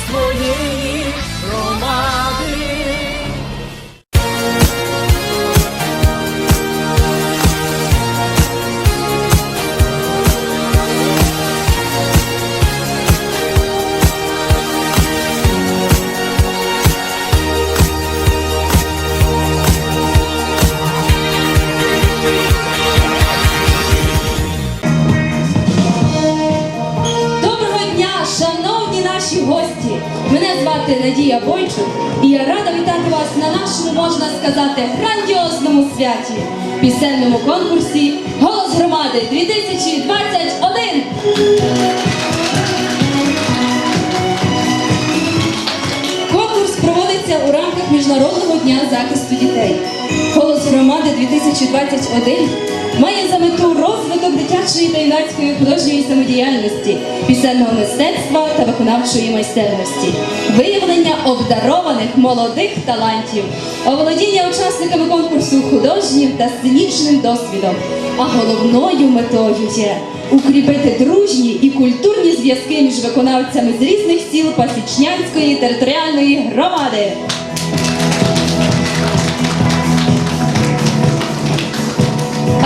своєї громади. Гості, мене звати Надія Бойчук, і я рада вітати вас на нашому, можна сказати, грандіозному святі, пісенному конкурсі «Голос громади 2021». Конкурс проводиться у рамках Міжнародного дня захисту дітей. «Голос громади 2021» має за мету розвиток дитячої та юнацької художньої самодіяльності, пісенного мистецтва та виконавчої майстерності, виявлення обдарованих молодих талантів, оволодіння учасниками конкурсу художнім та сценічним досвідом. А головною метою є укріпити дружні і культурні зв'язки між виконавцями з різних сіл Пасічнянської територіальної громади.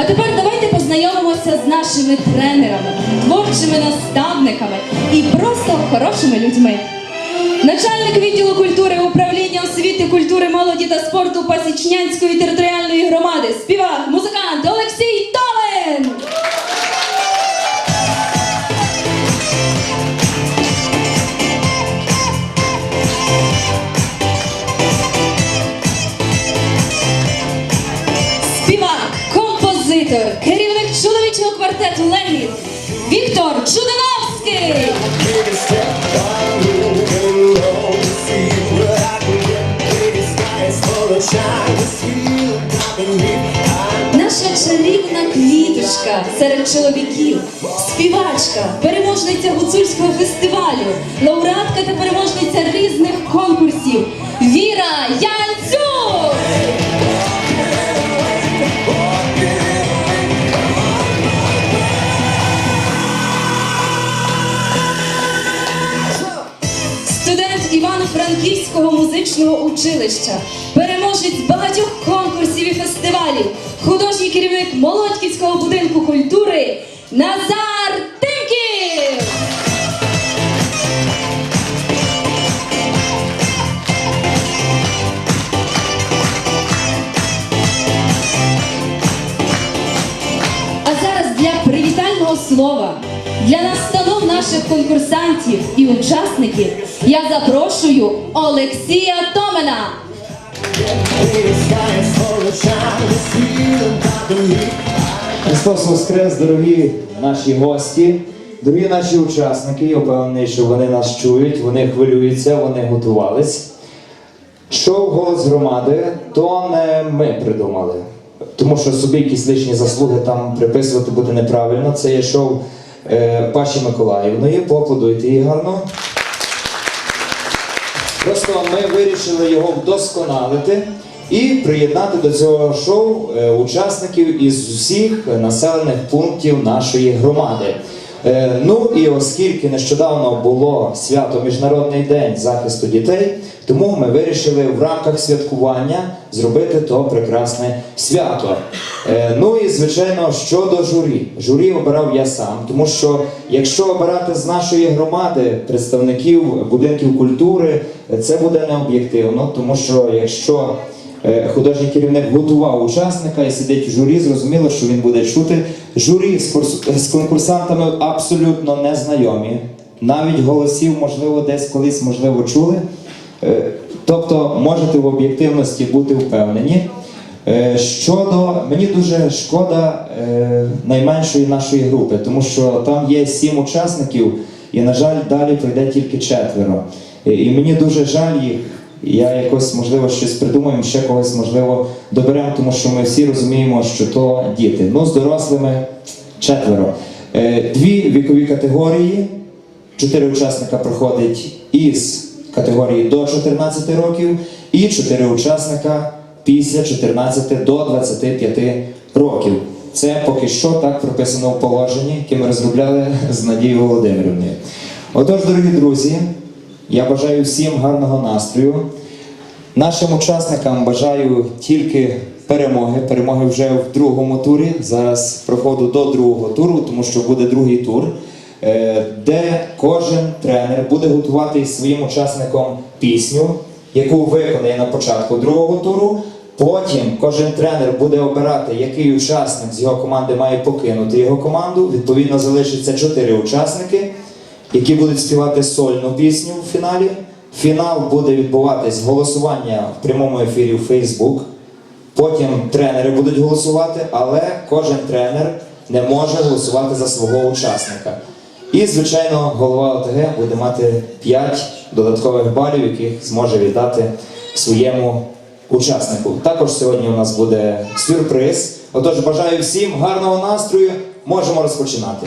А тепер давайте познайомимося з нашими тренерами, творчими наставниками і просто хорошими людьми. Начальник відділу культури управління освіти, культури, молоді та спорту Пасічнянської територіальної громади, співак, музикант Олексій Томин! Керівник чоловічого квартету «Легіт» Віктор Чудиновський. Наша чарівна квіточка серед чоловіків, співачка, переможниця гуцульського фестивалю, лауреатка та переможниця різних конкурсів Віра Янцюк. Івано-Франківського музичного училища, переможець багатьох конкурсів і фестивалів, художній керівник Молодьківського будинку культури Назар Тимків! А зараз для привітального слова, для настанов наших конкурсантів і учасників я запрошую Олексія Томина. Христос Воскрес, дорогі наші гості, дорогі наші учасники. Я впевнений, що вони нас чують, вони хвилюються, вони готувались. Шоу «Голос громади» то не ми придумали, тому що собі якісь лишні заслуги там приписувати буде неправильно. Це є шоу Паші Миколаївної, поаплодуйте її гарно. Просто ми вирішили його вдосконалити і приєднати до цього шоу учасників із усіх населених пунктів нашої громади. Ну і оскільки нещодавно було свято Міжнародний день захисту дітей, тому ми вирішили в рамках святкування зробити то прекрасне свято. Ну і звичайно, щодо журі. Журі обирав я сам, тому що якщо обирати з нашої громади представників будинків культури, це буде необ'єктивно, тому що якщо художній керівник готував учасника і сидить в журі, зрозуміло, що він буде чути. Журі з конкурсантами абсолютно незнайомі. Навіть голосів, можливо, десь колись, можливо, чули. Тобто, можете в об'єктивності бути впевнені. Мені дуже шкода найменшої нашої групи, тому що там є 7 учасників і, на жаль, далі пройде тільки 4. І мені дуже жаль їх. Я якось, можливо, щось придумаємо, ще когось, можливо, доберемо, тому що ми всі розуміємо, що то діти. Ну, з дорослими 4. 2 вікові категорії. 4 учасника проходить із категорії до 14 років і 4 учасника після 14 до 25 років. Це поки що так прописано в положенні, яке ми розробляли з Надією Володимирівною. Отож, дорогі друзі, Я бажаю всім гарного настрою. Нашим учасникам бажаю тільки перемоги. Перемоги вже в другому турі. Зараз проходу до другого туру, тому що буде другий тур, де кожен тренер буде готувати своїм учасникам пісню, яку виконає на початку другого туру. Потім кожен тренер буде обирати, який учасник з його команди має покинути його команду. Відповідно, залишиться 4 учасники, які будуть співати сольну пісню в фіналі. Фінал буде відбуватись голосування в прямому ефірі в Facebook. Потім тренери будуть голосувати, але кожен тренер не може голосувати за свого учасника. І, звичайно, голова ОТГ буде мати 5 додаткових балів, яких зможе віддати своєму учаснику. Також сьогодні у нас буде сюрприз. Отож, бажаю всім гарного настрою. Можемо розпочинати.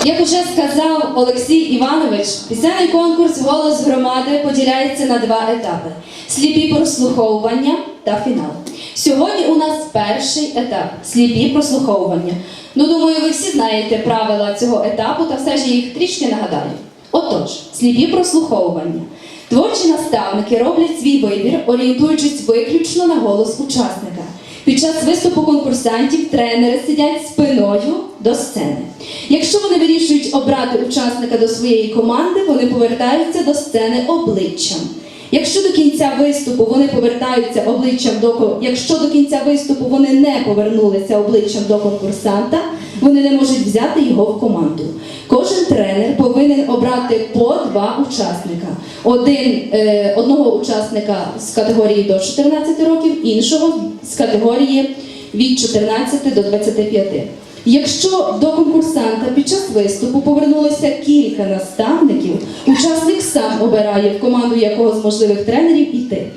Як уже сказав Олексій Іванович, пісенний конкурс «Голос громади» поділяється на 2 етапи – сліпі прослуховування та фінал. Сьогодні у нас перший етап – сліпі прослуховування. Ну, думаю, ви всі знаєте правила цього етапу, та все ж я їх трішки нагадаю. Отож, сліпі прослуховування. Творчі наставники роблять свій вибір, орієнтуючись виключно на голос учасника. Під час виступу конкурсантів тренери сидять спиною до сцени. Якщо вони вирішують обрати учасника до своєї команди, вони повертаються до сцени обличчям. Якщо до кінця виступу вони повертаються обличчям якщо до кінця виступу вони не повернулися обличчям до конкурсанта, вони не можуть взяти його в команду. Кожен тренер повинен обрати по 2 учасника. Одного учасника з категорії до 14 років, іншого з категорії від 14 до 25. Якщо до конкурсанта під час виступу повернулося кілька наставників, учасник сам обирає, в команду якого з можливих тренерів іти.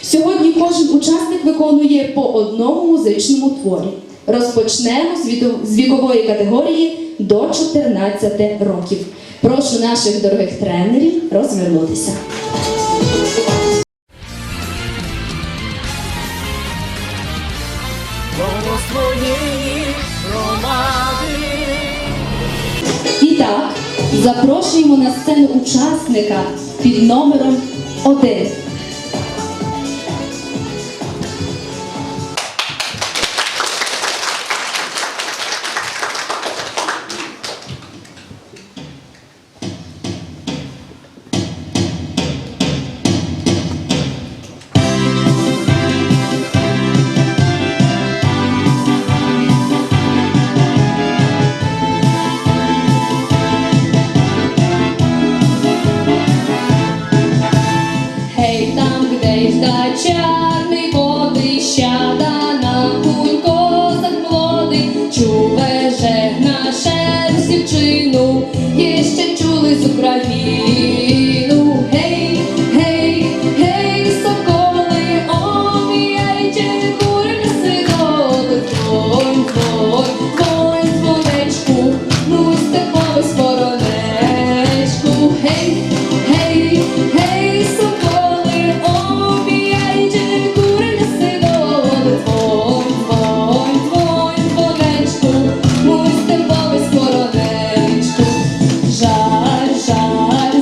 Сьогодні кожен учасник виконує по одному музичному творі. Розпочнемо з вікової категорії до 14 років. Прошу наших дорогих тренерів розвернутися. Голос твоєї громади. І так, запрошуємо на сцену учасника під номером 1. Чарний водищада на кунькозах молодий, чуве жегна шерсть дівчину, є ще чули з Україну. Гей, гей, гей, соколи, оміяйте курка сидоли, дзвонь, дзвонь, дзвонь, дзвонечку, ну степове сторонечку. Гей, гей, гей, соколи, оміяйте курка сидоли, дзвонь, дзвонь, дзвонь, дзвонечку, ну степове сторонечку. Жаль, жаль,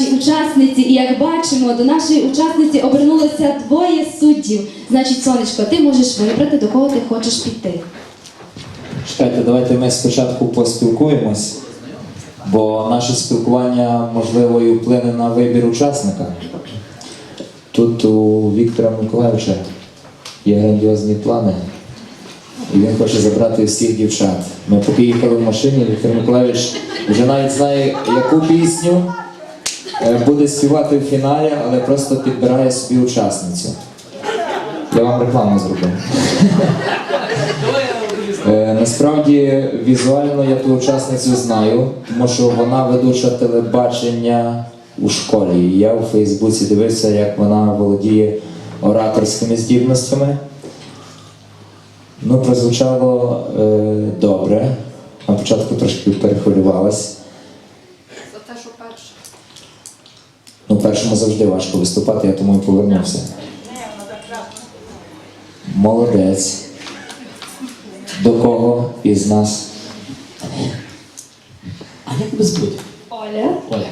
нашій учасниці. І як бачимо, до нашої учасниці обернулося двоє суддів. Значить, сонечко, ти можеш вибрати, до кого ти хочеш піти. Чекайте, давайте ми спочатку поспілкуємось, бо наше спілкування, можливо, і вплине на вибір учасника. Тут у Віктора Миколайовича є грандіозні плани, і він хоче забрати всіх дівчат. Ми поки їхали в машині, Віктор Миколайович вже навіть знає, яку пісню буде співати в фіналі, але просто підбирає собі учасницю. Я вам рекламу зробив. Насправді, візуально я ту учасницю знаю, тому що вона ведуча телебачення у школі. І я у Фейсбуці дивився, як вона володіє ораторськими здібностями. Ну, прозвучало добре. На початку трошки перехвилювалась. За те, що перше. Ну, першому завжди важко виступати, я тому і повернувся. Молодець. До кого із нас? А як тебе звуть? Оля, Оля.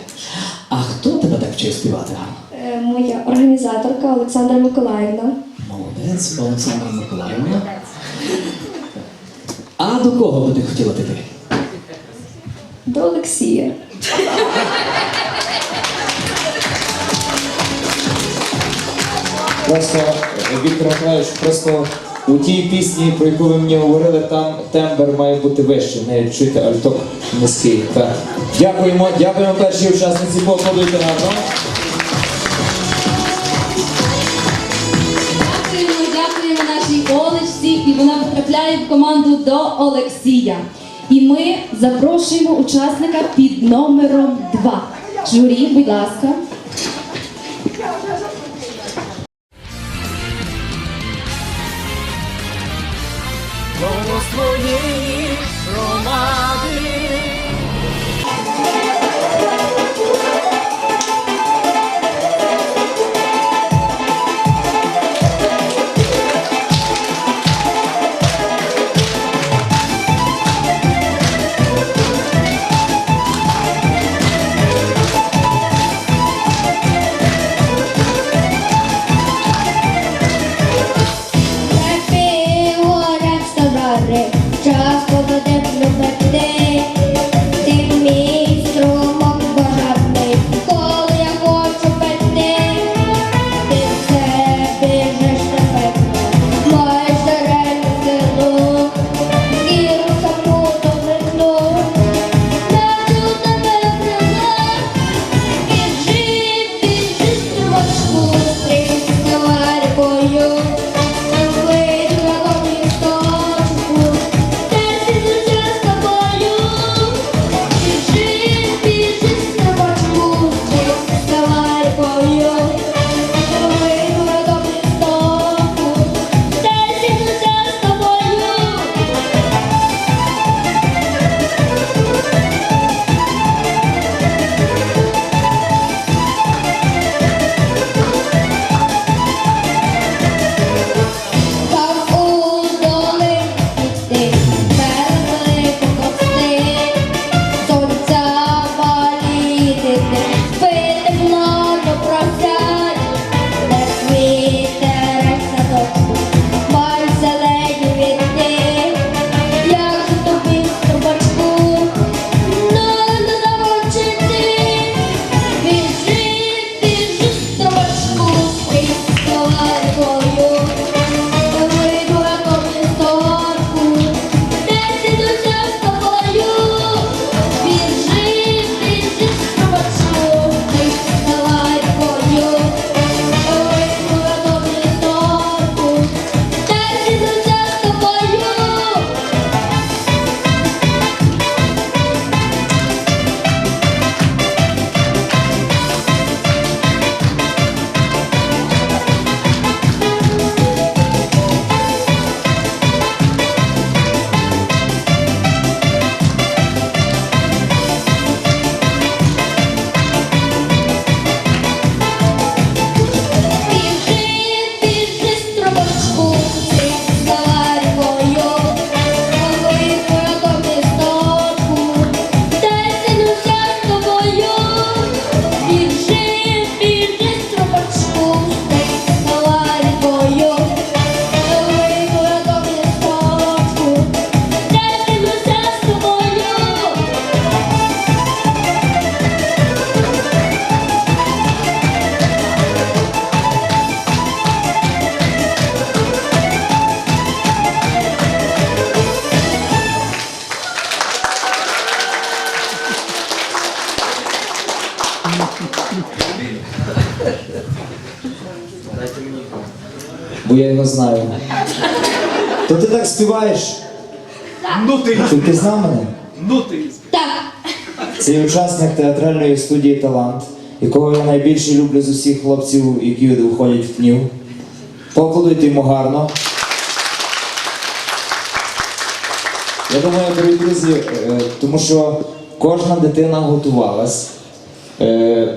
А хто тебе так вчив співати? моя організаторка Олександра Миколаївна. Молодець, Олександра Миколаївна. А до кого би ти хотіла піти? До Олексія. Просто, Віктор Миколайович, просто у тій пісні, про яку ви мені говорили, там тембр має бути вищий. Не чуєте, альток низький. Так. Дякуємо першій учасниці, поаплодуйте нам. Дякуємо нашій Олечці, і вона потрапляє в команду до Олексія. І ми запрошуємо учасника під номером 2. Журі, будь ласка. Голос твоєї громади. Бо я його знаю. То ти так співаєш? Ну ти, Ти пізнав мене? ну ти. Так, Це учасник театральної студії «Талант», якого я найбільше люблю з усіх хлопців, які виходять в ПНІВ. Поаплодуйте йому гарно. Я думаю, дорогі друзі, тому що кожна дитина готувалась,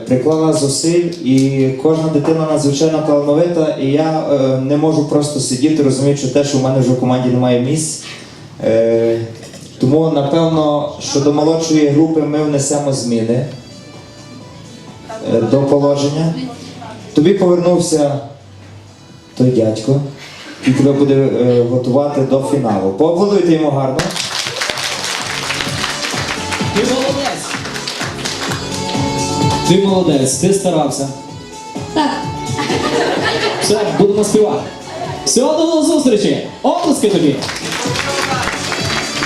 приклала зусиль, і кожна дитина надзвичайно талановита, і я не можу просто сидіти, розуміючи те, що в мене вже в команді немає місць. Тому, напевно, що до молодшої групи ми внесемо зміни до положення. Тобі повернувся той дядько, який тебе буде готувати до фіналу. Поаплодуйте йому гарно. Ти молодець! Ти молодець, ти старався. так. Все, будемо співати. Всього до зустрічі! Оплески тобі!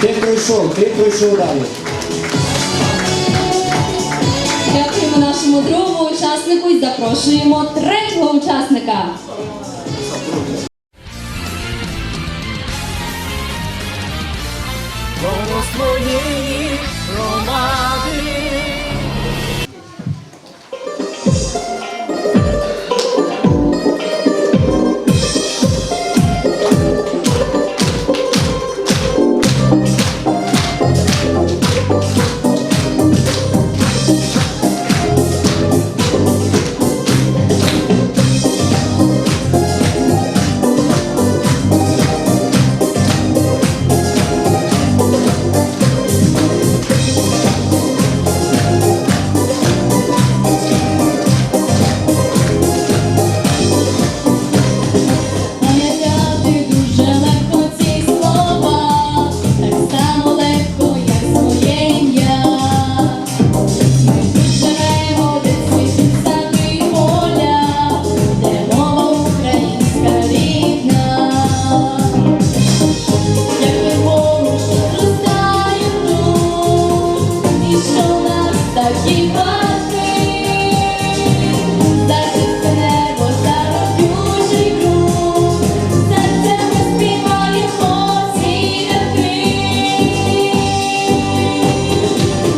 Ти пройшов далі. Дякуємо нашому другому учаснику і запрошуємо третього учасника. Голос твоєї громади. Пам'ятати дуже легко ці слова, так само легко, як своє ім'я. Ми тут живемо, де цвітуть сади поля, де мова українська рідна. Дякую Богу, що зростаю тут, і що в нас такі батьки. За чисте небо, за родючий ґрунт, серцем ми співаємо ці рядки.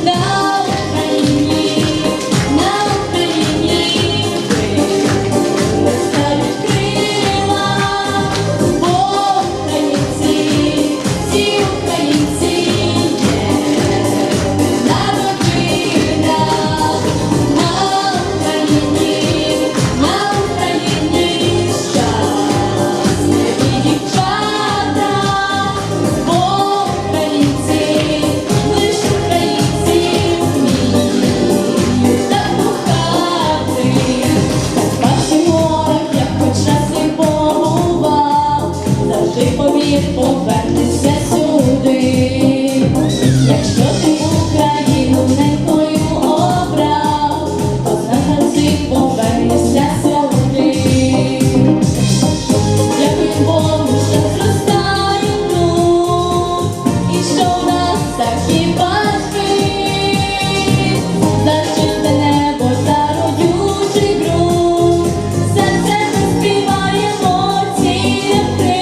На Україні виростають крила, бо українці, всі українці є одна родина. На Україні щасливі дівчата, бо українці, лиш українці вміють так кохати. Карпатських горах, як хоч раз і побував, завжди повір, повернешся сюди. Якщо ти Україну ненькою обрав, то завжди повернешся сюди. Дякую Богу, що зростаю тут, і що в нас такі батьки. За чисте небо, за родючий ґрунт, серцем ми співаємо ці рядки.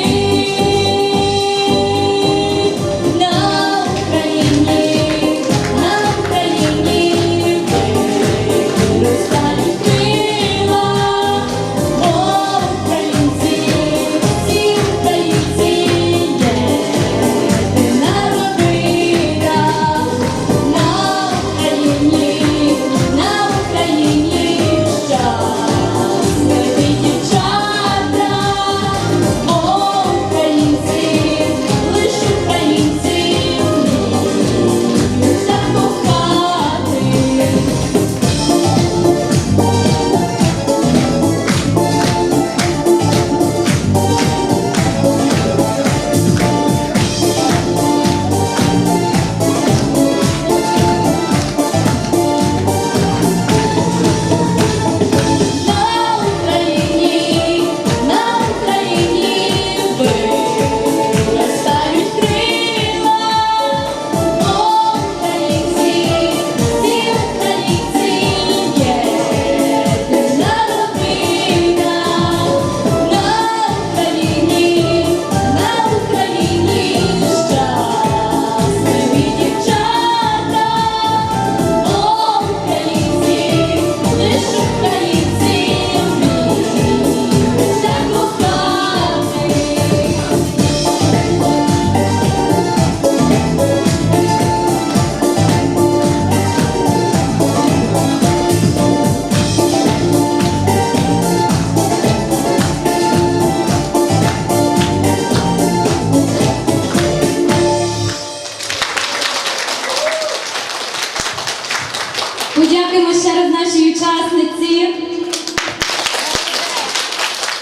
учасниці.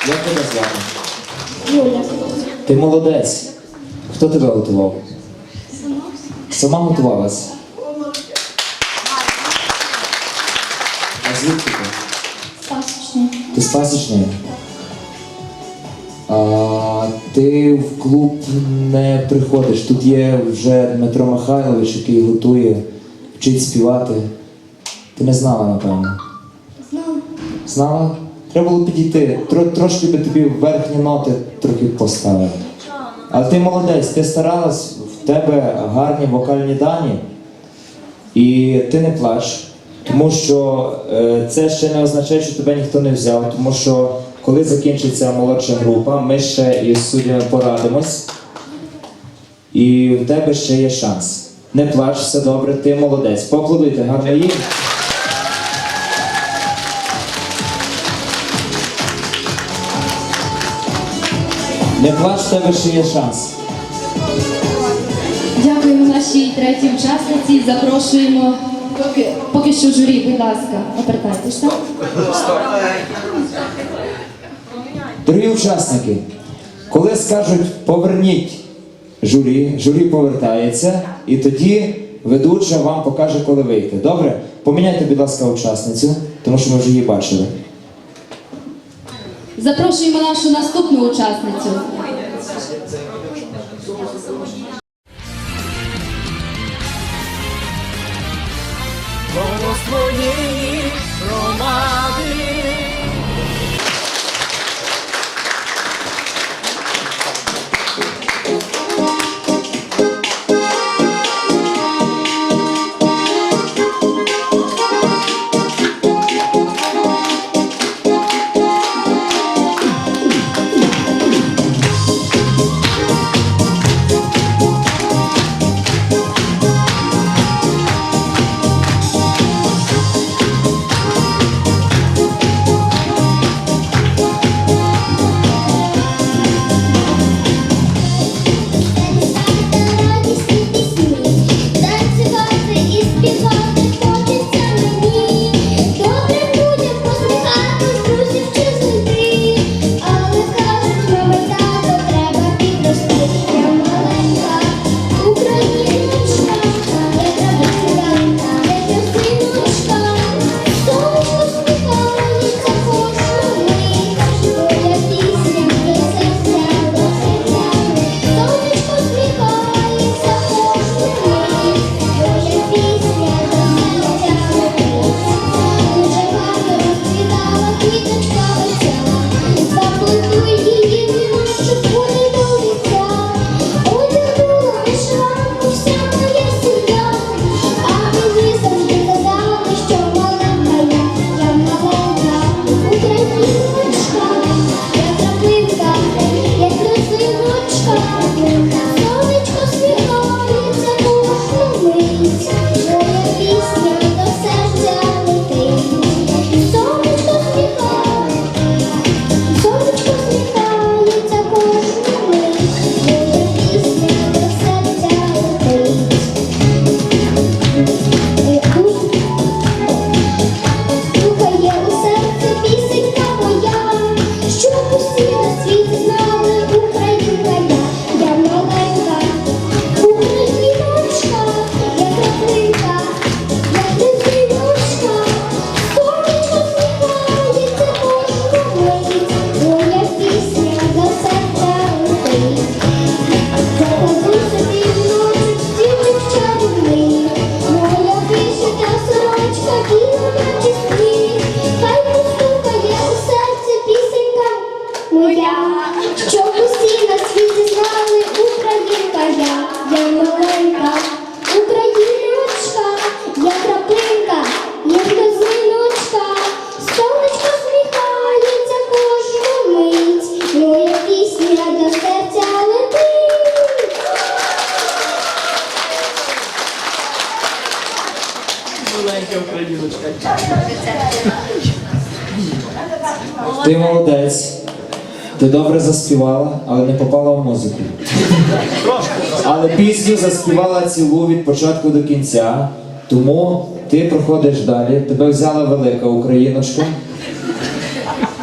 Як тебе звати? Юля. Ти молодець. Хто тебе готував? Сама готувалась? А звідки ти? Пасочний. Ти з Пасічної? А ти в клуб не приходиш. Тут є вже Дмитро Михайлович, який готує, вчить співати. Ти не знала, напевно. Знала. Знала? Треба було підійти. Трошки би тобі верхні ноти трохи поставили. Але ти молодець, ти старалась, в тебе гарні вокальні дані. І ти не плач, тому що це ще не означає, що тебе ніхто не взяв, тому що коли закінчиться молодша група, ми ще із суддями порадимось, і в тебе ще є шанс. Не плач, все добре, ти молодець. Поаплодуйте гарно їм. Не плач, в тебе ще є шанс. Дякуємо нашій третій учасниці. Запрошуємо поки що журі, будь ласка, обертайтеся. Дорогі учасники, коли скажуть «поверніть журі повертається, і тоді ведуча вам покаже, коли вийти. Добре? Поміняйте, будь ласка, учасницю, тому що ми вже її бачили. Запрошуємо нашу наступну учасницю. Голос твоєї громади. Ти молодець. Ти добре заспівала, але не попала в музику. Але пісню заспівала цілу від початку до кінця, тому ти проходиш далі, тебе взяла велика україночка.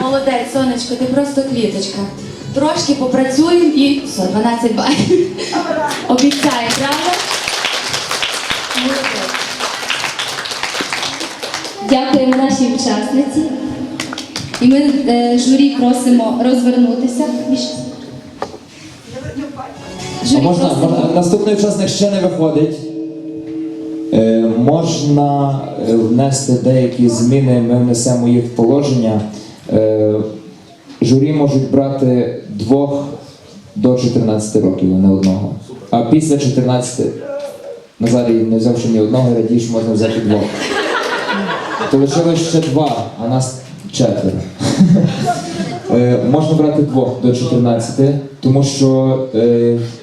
Молодець, сонечко, ти просто квіточка. Трошки попрацюємо і все, 12 балів. Обіцяю, правда? Молодець. Дякуємо нашій учасниці. І ми журі просимо розвернутися. А можна, наступний учасник ще не виходить. Можна внести деякі зміни, ми внесемо їх в положення. Журі можуть брати 2 до 14 років, а не одного. А після 14, Назарій, не взявши ні одного, радієш, можна взяти 2. То лишилось ще 2, а нас 4. Можна брати 2 до 14, тому що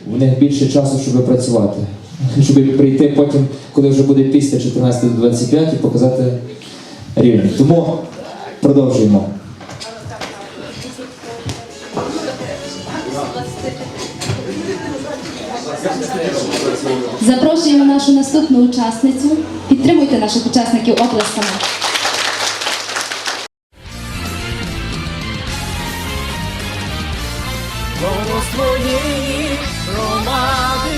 в них більше часу, щоб працювати. Щоб прийти потім, коли вже буде після 14 до 25 і показати рівень. Тому продовжуємо. Запрошуємо нашу наступну учасницю. Підтримуйте наших учасників оплесками. Голос твоєї громади.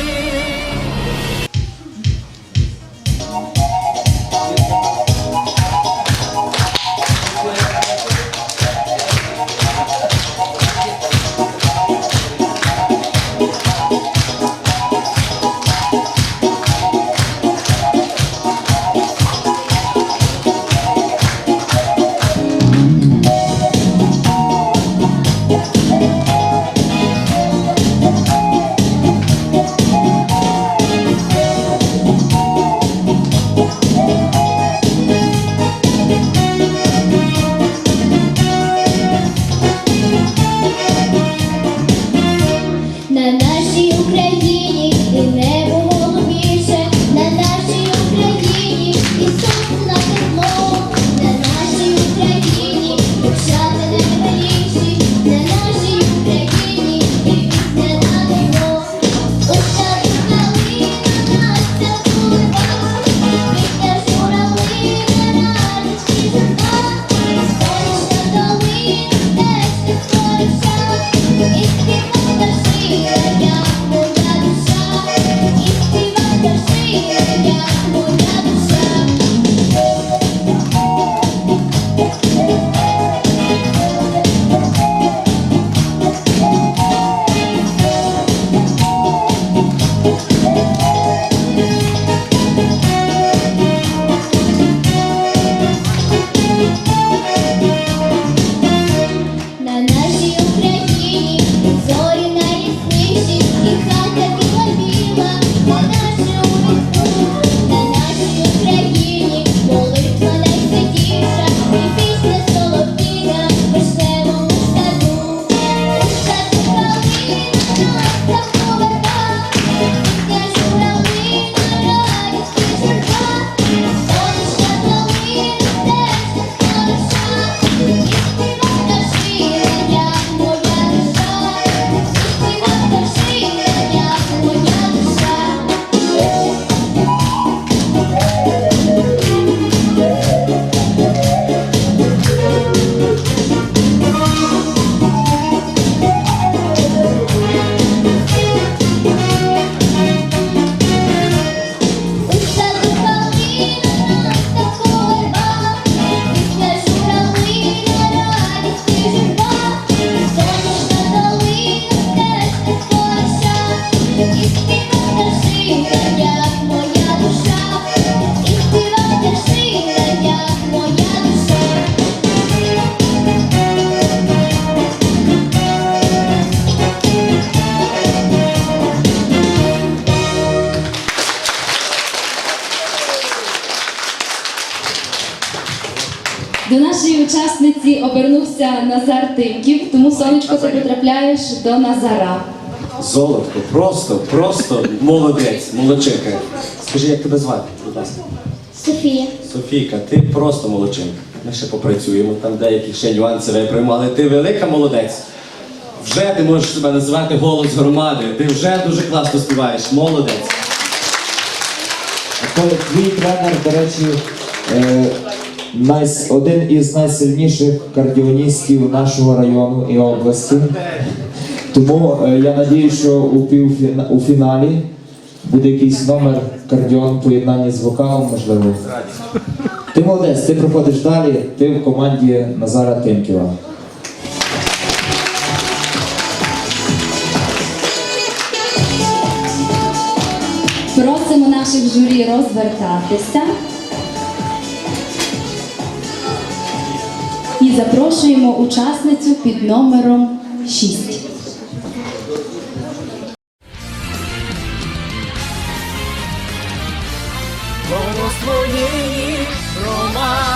На нашій Україні і небо голубіше, на нашій Україні і сонце на тепло, на нашій Україні дівчата наймиліші, на нашій Україні і пісня на диво. Устали калина, Настя курва, пісня журавлина, радості журба, сонячна долина, теж не скориша, і співати шия, моя душа, і співати шия, моя душа. На нашій Україні зорі найясніші, і хата біла-біла, на нашому вікну. На нашій Україні молитва найсвятіша, і пісня солов'їна в вишневому саду. У саду калина, Настя курва, пісня журавлина, радість і журба, сонячна долина, теж не скориша, і співати шия, моя душа, і співати шия, моя душа. У саду калина, Настя курва, пісня журавлина, радість і журба, сонячна долина, теж не скориша, і співати шия, моя душа, і співати шия, моя душа. До нашої учасниці обернувся Назар Тимків, тому, сонечко, ти потрапляєш до Назара. Золотко, просто молодець, молодчинка. Скажи, як тебе звати, будь ласка? Софія. Софійка, ти просто молодчинка. Ми ще попрацюємо, там деякі ще нюанси виправимо, але ти велика молодець. Вже ти можеш себе називати голос громади, ти вже дуже класно співаєш, молодець. Твій тренер, до речі, один із найсильніших кардіоністів нашого району і області. Тому я надію, що у фіналі буде якийсь номер кардіон в поєднанні з вокалом, можливо. Ти молодець, ти проходиш далі, ти в команді Назара Тимківа. Просимо наших журі розвертатися. І запрошуємо учасницю під номером 6. Голос твоєї громади.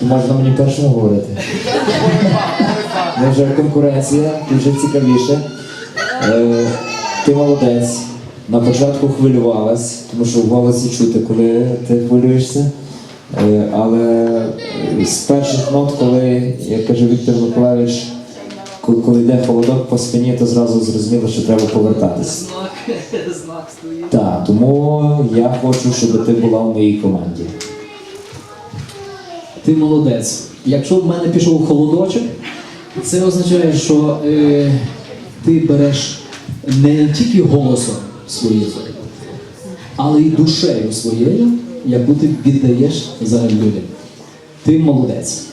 можна мені першому говорити. Не вже конкуренція, і вже цікавіше. Ти молодець. На початку хвилювалась, тому що в голосі чути, коли ти хвилюєшся. Але з перших нот, коли, як каже Віктор Миколайович, коли йде холодок по спині, то зразу зрозуміло, що треба повертатись. Знак стоїть. Так, тому я хочу, щоб ти була в моїй команді. Ти молодець. Якщо в мене пішов холодочок, це означає, що ти береш не тільки голосом своїм, але й душею своєю, яку ти віддаєш взагалі людям. Ти молодець.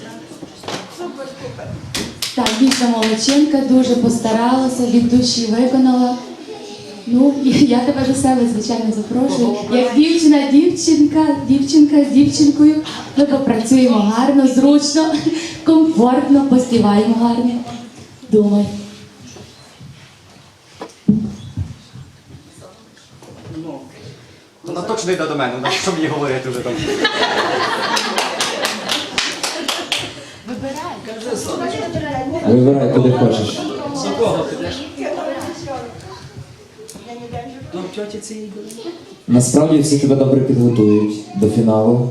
Так, Віка Молодченка дуже постаралася, від душі виконала. Ну, і я тебе до себе, звичайно, запрошую. Як дівчинка з дівчинкою, ми попрацюємо гарно, зручно, комфортно, поспіваємо гарно. Думай. Вона точно йде до мене, що мені говорити вже там. Вибирай, куди хочеш. До кого підеш? До тьоті цієї були? Насправді всі тебе добре підготують до фіналу.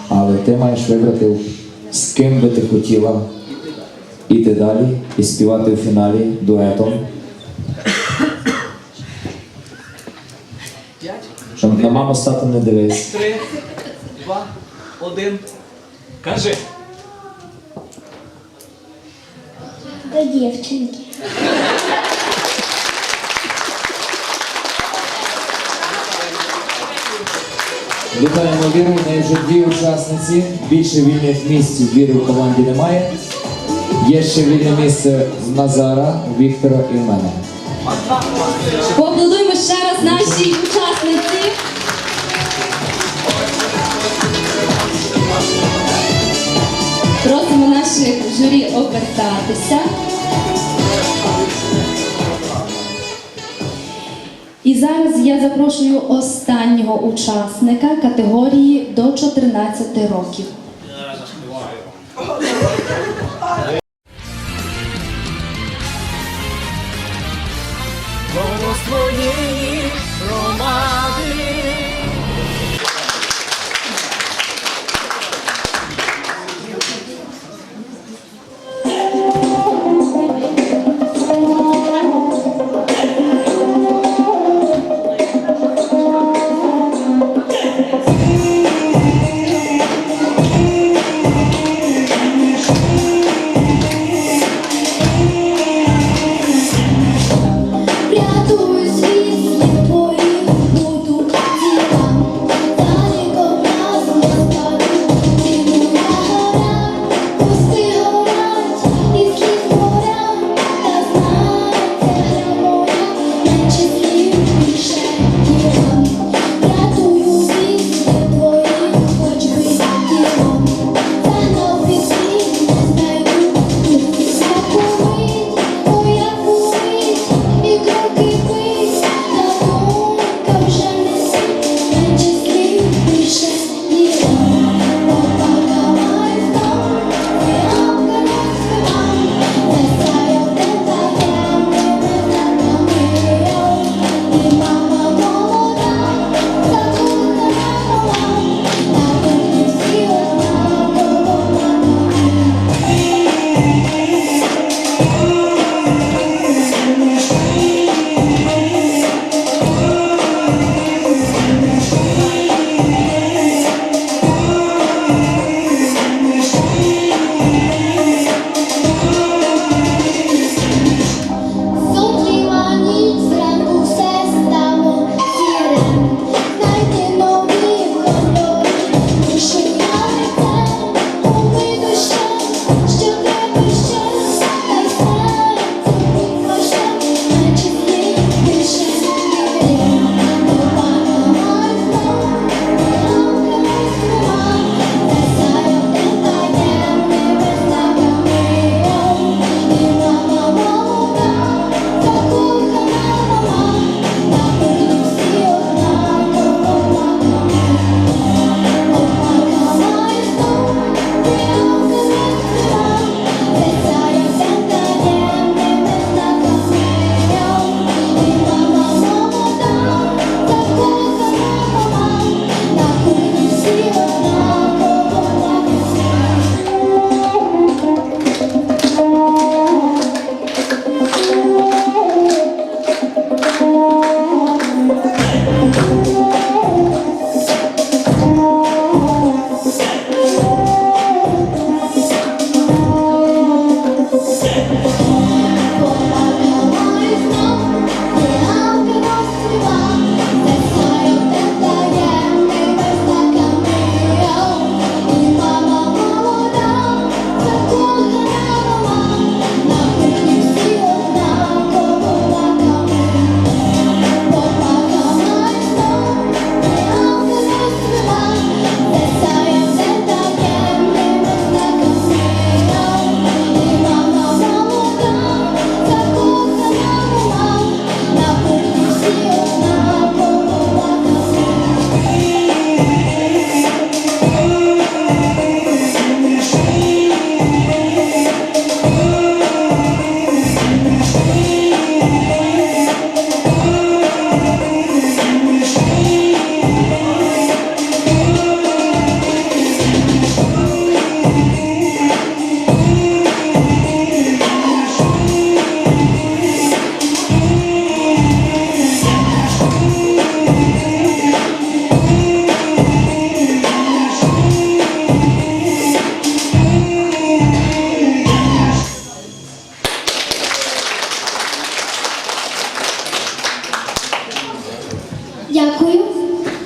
Але ти маєш вибрати, з ким би ти хотіла йти далі і співати у фіналі дуетом. Щоб на маму стати не дивись. 3, 2, 1. Кажи. До дівчинки. Вітаємо Віру, в неї вже 2 учасниці. Більше вільних місць у Віри в команді немає. Є ще вільне місце в Назара, у Віктора і в мене. Поаплодуємо ще раз нашій учасниці. Просимо наших журі обертатися. І зараз я запрошую останнього учасника категорії до 14 років. Голос твоєї громади.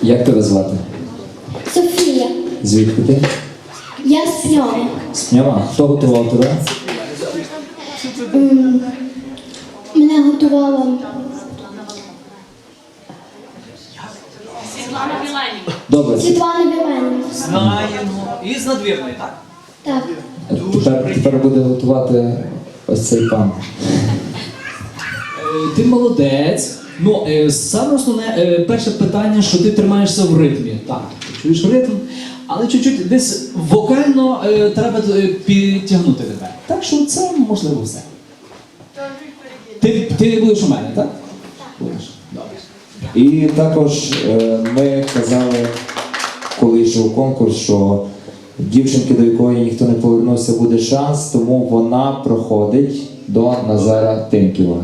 Як тебе звати? Софія. Звідки ти? Я з Пньова. З Пньова. Хто готував тебе? Мене готувала Добре. Світлана Біленівна. Знаємо. І з надвірної, так? Так. Тепер буде готувати ось цей пан. Ти молодець. Ну, саме основне, перше питання, що ти тримаєшся в ритмі. Так, ти чуєш ритм, але чуть-чуть десь вокально треба підтягнути тебе. Так що це можливо все. Ти будеш у мене, так? Будеш. Добре. І також ми казали, коли йшов конкурс, що дівчинки, до якої ніхто не повернувся, буде шанс, тому вона проходить до Назара Тимківа.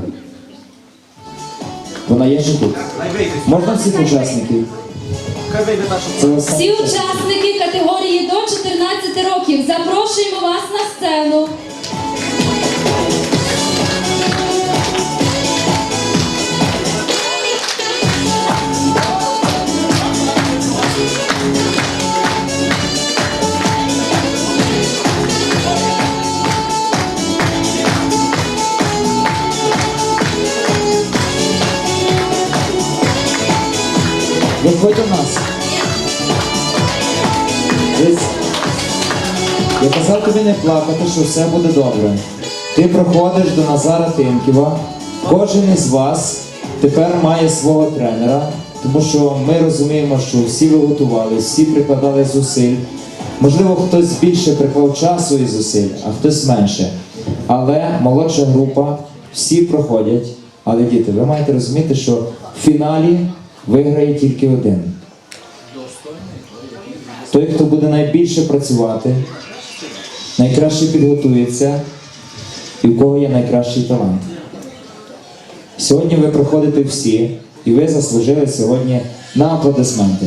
Вона є ще тут? Можна всіх учасників? Це Всі останнє. учасники категорії до 14 років запрошуємо вас на сцену. Виходь до нас. Десь. Я казав тобі не плакати, що все буде добре. Ти проходиш до Назара Тимківа. Кожен із вас тепер має свого тренера, тому що ми розуміємо, що всі ви готувалися, всі прикладали зусиль. Можливо, хтось більше приклав часу і зусиль, а хтось менше. Але молодша група, всі проходять. Але діти, ви маєте розуміти, що в фіналі виграє тільки один. Той, хто буде найбільше працювати, найкраще підготується і в кого є найкращий талант. Сьогодні ви проходите всі, і ви заслужили сьогодні на аплодисменти.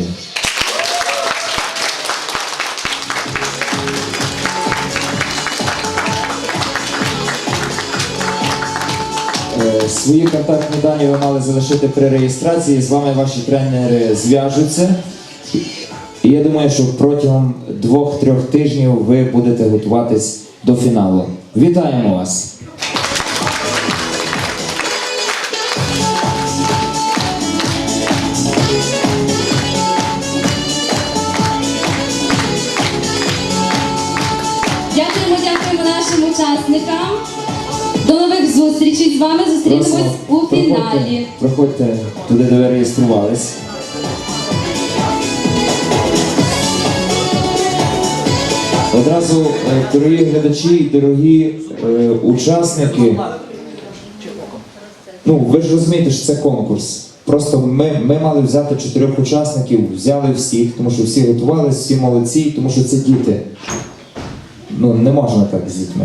Свої контактні дані ви мали залишити при реєстрації, з вами ваші тренери зв'яжуться. І я думаю, що протягом 2-3 тижнів ви будете готуватись до фіналу. Вітаємо вас! Дякуємо нашим учасникам. До нових зустрічей з вами. Зустрінемось у фіналі. Проходьте туди, де ви реєструвались. Одразу, дорогі глядачі, дорогі учасники, ну ви ж розумієте, що це конкурс. Просто ми мали взяти 4 учасників, взяли всіх, тому що всі готувалися, всі молодці, тому що це діти. Ну, не можна так з дітьми.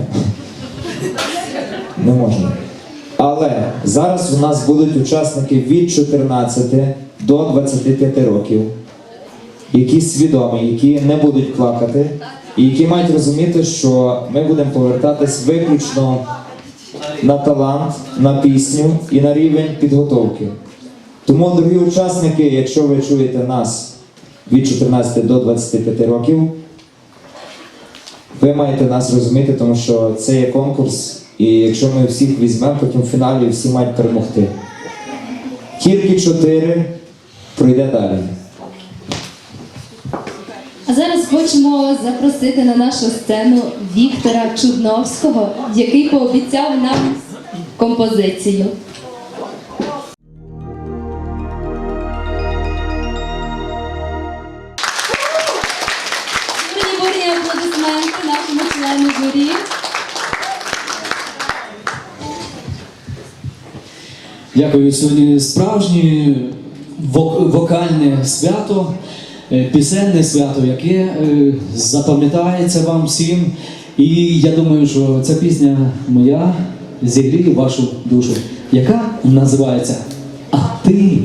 Не можна. Але зараз у нас будуть учасники від 14 до 25 років, які свідомі, які не будуть плакати, і які мають розуміти, що ми будемо повертатись виключно на талант, на пісню і на рівень підготовки. Тому, дорогі учасники, якщо ви чуєте нас від 14 до 25 років, ви маєте нас розуміти, тому що це є конкурс, і якщо ми всіх візьмемо, потім в фіналі всі мають перемогти. Тільки 4 пройде далі. А зараз хочемо запросити на нашу сцену Віктора Чудновського, який пообіцяв нам композицію. Бурні аплодисменти нашому члену журі. Дякую. Сьогодні справжнє вокальне свято, пісенне свято, яке запам'ятається вам всім. І я думаю, що ця пісня моя зігріє вашу душу, яка називається «А ти».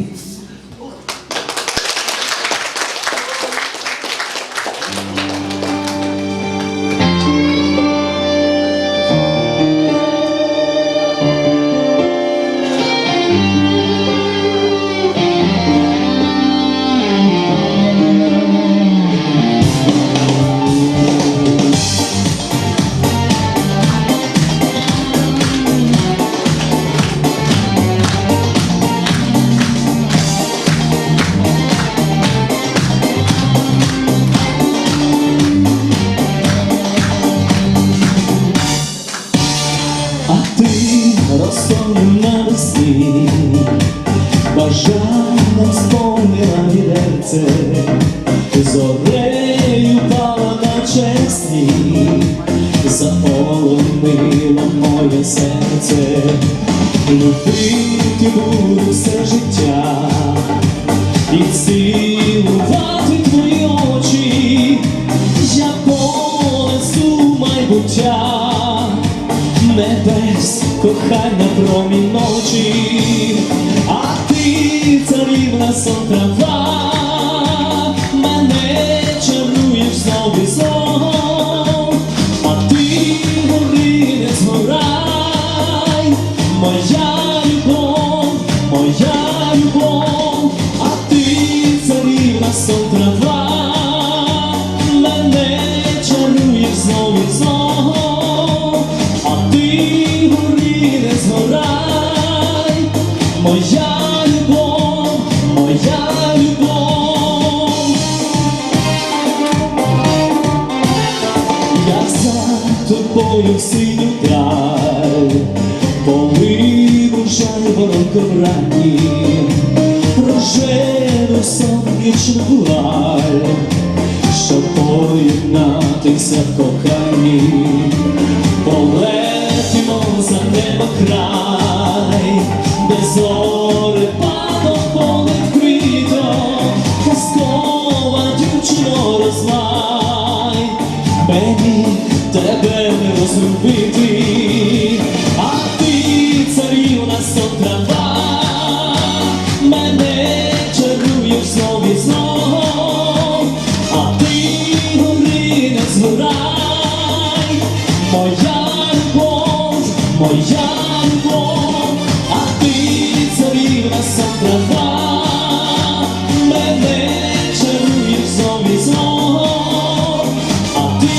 а ти розсолив навесні, бажанням сповнила вітерце, зорею пала наче сніг, заполонило моє серце. Любити буду все життя і цілувати твої очі, я понесу майбуття небес, кохання промінь ночі, а ти царівна сон трава, мене чаруєш знов і знов, а ти гори не згорай, моя любов, а ти царівна сон трава, мене чаруєш знов і знов, а ти гори не згорай, моя любов, моя любов. Я за тобою в синю даль полину жаль воронком раннім, прожену сонячну вуаль, щоб поєднатися в коханні, полетімо за небо край, де зорепадом поле вкрито, казкова дівчино розлай, мені тебе не розлюбити, а ти царівна сон трава, мене чаруєш знов і знов, а ти гори не згорай, моя любов, а ти царівна сон трава, мене чаруєш знов і знов, а ти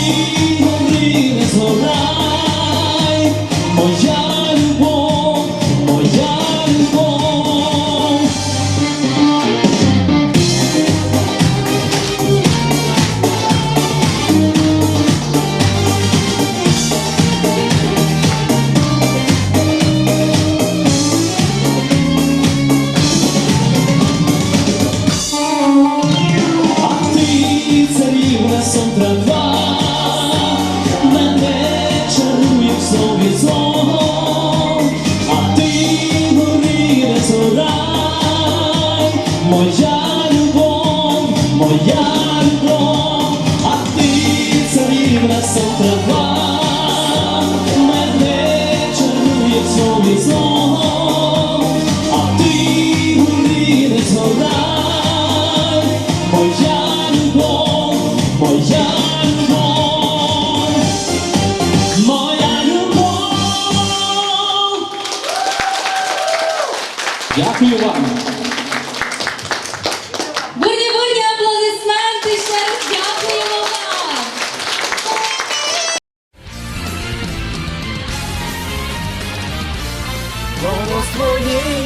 гори не згорай, моя любов, моя любов. А ти царівна сон трава, мене чаруєш знов і знов, а ти гори не згорай, моя любов, а ти царівна сон трава, мене чаруєш знов і знов, а ти гори не згорай, моя любов, моя любов. Дякую вам. Бурні аплодисменти, ще раз дякуємо вам. Голос твоєї